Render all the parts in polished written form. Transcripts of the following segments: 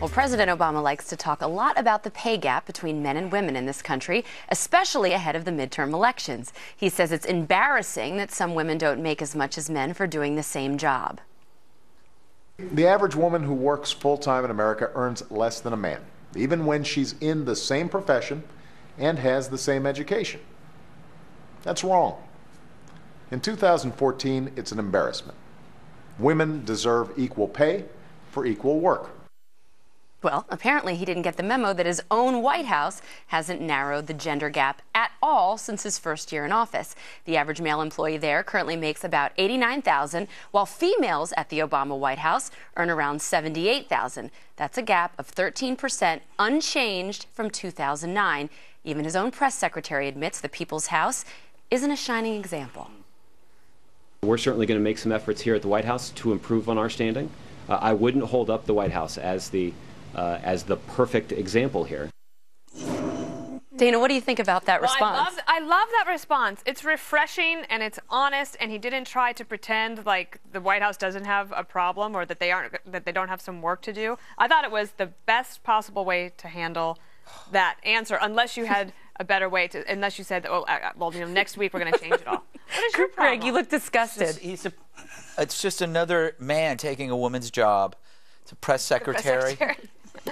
Well, President Obama likes to talk a lot about the pay gap between men and women in this country, especially ahead of the midterm elections. He says it's embarrassing that some women don't make as much as men for doing the same job. The average woman who works full-time in America earns less than a man, even when she's in the same profession and has the same education. That's wrong. In 2014, it's an embarrassment. Women deserve equal pay for equal work. Well, apparently he didn't get the memo that his own White House hasn't narrowed the gender gap at all since his first year in office. The average male employee there currently makes about $89,000, while females at the Obama White House earn around $78,000. That's a gap of 13%, unchanged from 2009. Even his own press secretary admits the People's House isn't a shining example. We're certainly going to make some efforts here at the White House to improve on our standing. I wouldn't hold up the White House as the perfect example here. Dana, what do you think about that response? I love that response. It's refreshing and it's honest, and he didn't try to pretend like the White House doesn't have a problem or that they don't have some work to do. I thought it was the best possible way to handle that answer, unless you had a better way to, unless you said, oh, well, you know, next week we're going to change it all. What is your problem? Greg, you look disgusted. It's just another man taking a woman's job. It's a press secretary.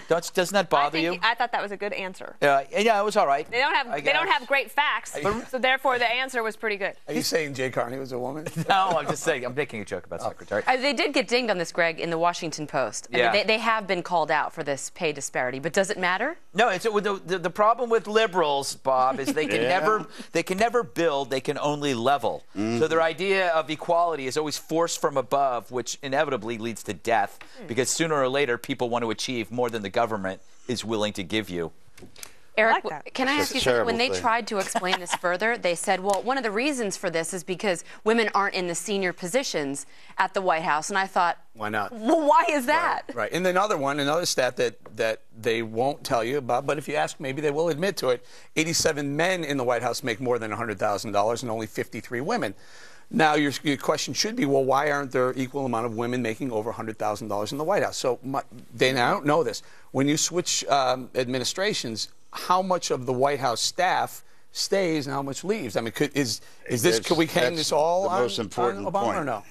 Doesn't that bother you? I thought that was a good answer. Yeah, it was all right. They don't have great facts, so therefore the answer was pretty good. Are you saying Jay Carney was a woman? No, I'm just saying. I'm making a joke about secretary. They did get dinged on this, Greg, in the Washington Post. I mean, they have been called out for this pay disparity, but does it matter? No, it's the problem with liberals, Bob, is they can never build, they can only level. So their idea of equality is always forced from above, which inevitably leads to death, because sooner or later people want to achieve more than the government is willing to give you. Eric, can I ask you something? When they tried to explain this further, they said, well, one of the reasons for this is because women aren't in the senior positions at the White House. And I thought, why not? Well, why is that? Right. And another stat that they won't tell you about, but if you ask, maybe they will admit to it, 87 men in the White House make more than $100,000 and only 53 women. Now, your question should be, well, why aren't there equal amount of women making over $100,000 in the White House? So, Dana, I don't know this. When you switch administrations, how much of the White House staff stays and how much leaves? I mean, could we hang this all on Obama or no?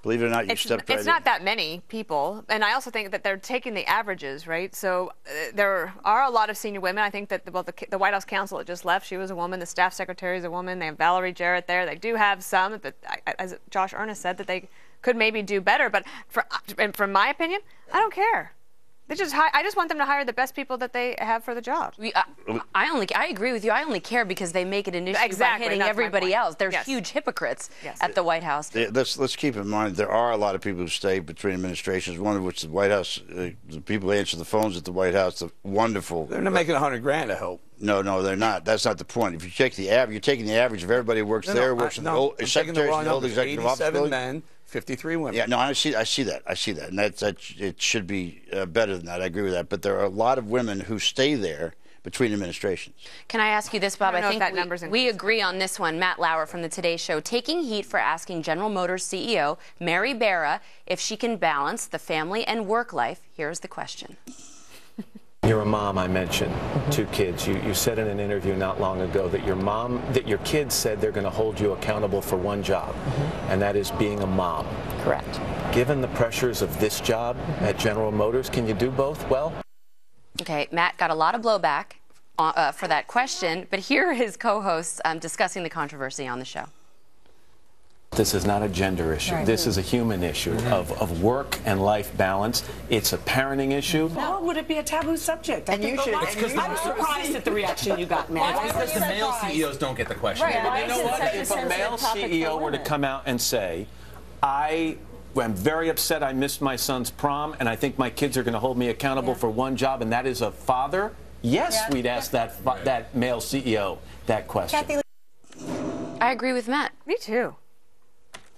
Believe it or not, you stepped right in. It's not that many people, and I also think that they're taking the averages, right? So there are a lot of senior women. I think that the White House counsel that just left, she was a woman. The staff secretary is a woman. They have Valerie Jarrett there. They do have some that, as Josh Earnest said, that they could maybe do better. But from my opinion, I don't care. I just want them to hire the best people that they have for the job. I agree with you. I only care because they make it an issue by hitting everybody else. They're huge hypocrites at the White House. Let's keep in mind there are a lot of people who stay between administrations. One of which the White House, the people who answer the phones at the White House, the wonderful. They're not making $100,000, I hope. No, they're not. That's not the point. If you take the average, you're taking the average of everybody who works there, works in the old secretaries, the old executive office building. 87 men. 53 women. Yeah, no, I see that, and it should be better than that. I agree with that. But there are a lot of women who stay there between administrations. Can I ask you this, Bob? I think we agree on this one. Matt Lauer from the Today Show taking heat for asking General Motors CEO Mary Barra if she can balance the family and work life. Here's the question. You're a mom, I mentioned, 2 kids. You said in an interview not long ago that your kids said they're going to hold you accountable for one job, and that is being a mom. Correct. Given the pressures of this job at General Motors, can you do both well? Okay, Matt got a lot of blowback for that question, but here are his co-hosts discussing the controversy on the show. This is not a gender issue. Right. This is a human issue of work and life balance. It's a parenting issue. How would it be a taboo subject? And you should. I'm surprised at the reaction you got, Matt. Because the male CEOs don't get the question. Right. You know what? If a male CEO were to come out and say, I'm very upset I missed my son's prom, and I think my kids are going to hold me accountable for one job, and that is a father, yes, we'd ask that male CEO that question. I agree with Matt. Me too.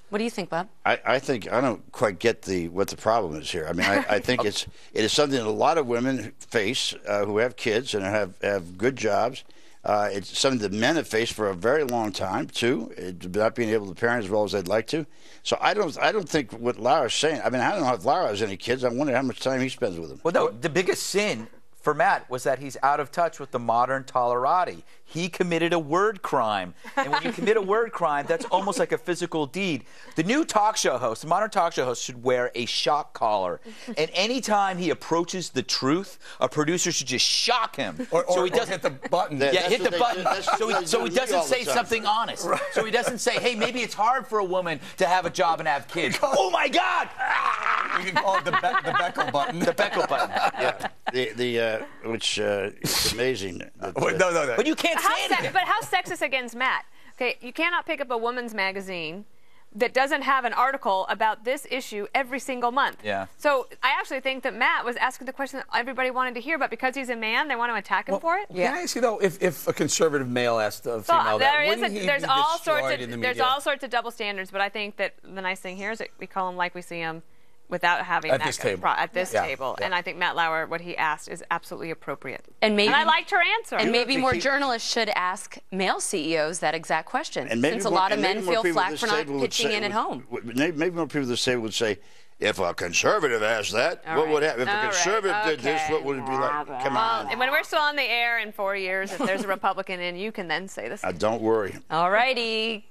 What do you think, Bob? I think I don't quite get what the problem is here. I mean, I think it is something that a lot of women face who have kids and have good jobs. It's something that men have faced for a very long time too, not being able to parent as well as they'd like to. So I don't think what Lara's saying. I mean, I don't know if Lara has any kids. I wonder how much time he spends with them. Well, no, the biggest sin for Matt was that he's out of touch with the modern tolerati. He committed a word crime. And when you commit a word crime, that's almost like a physical deed. The new talk show host, the modern talk show host, should wear a shock collar. And anytime he approaches the truth, a producer should just shock him. Or hit the button. Yeah, hit the button so he doesn't say something honest. Right. So he doesn't say, hey, maybe it's hard for a woman to have a job and have kids. Oh, my God! You can call it the Beckel button. The Beckel button. Yeah. Which is amazing. No. But you can't stand it. But how sexist against Matt? Okay, you cannot pick up a woman's magazine that doesn't have an article about this issue every single month. Yeah. So I actually think that Matt was asking the question that everybody wanted to hear, but because he's a man, they want to attack him for it. Can I ask you though, if a conservative male asked a female there's all sorts of double standards, but I think that the nice thing here is that we call them like we see them, without having at this table. Yeah. And I think Matt Lauer, what he asked, is absolutely appropriate. And I liked her answer. And maybe more journalists should ask male CEOs that exact question, since a lot of men feel flack for not pitching in at home. Maybe more people this table would say, if a conservative asked that, what would happen? If a conservative did this, what would it be like? Come on. And when we're still on the air in 4 years, if there's a Republican in, you can then say this. Don't worry. All righty.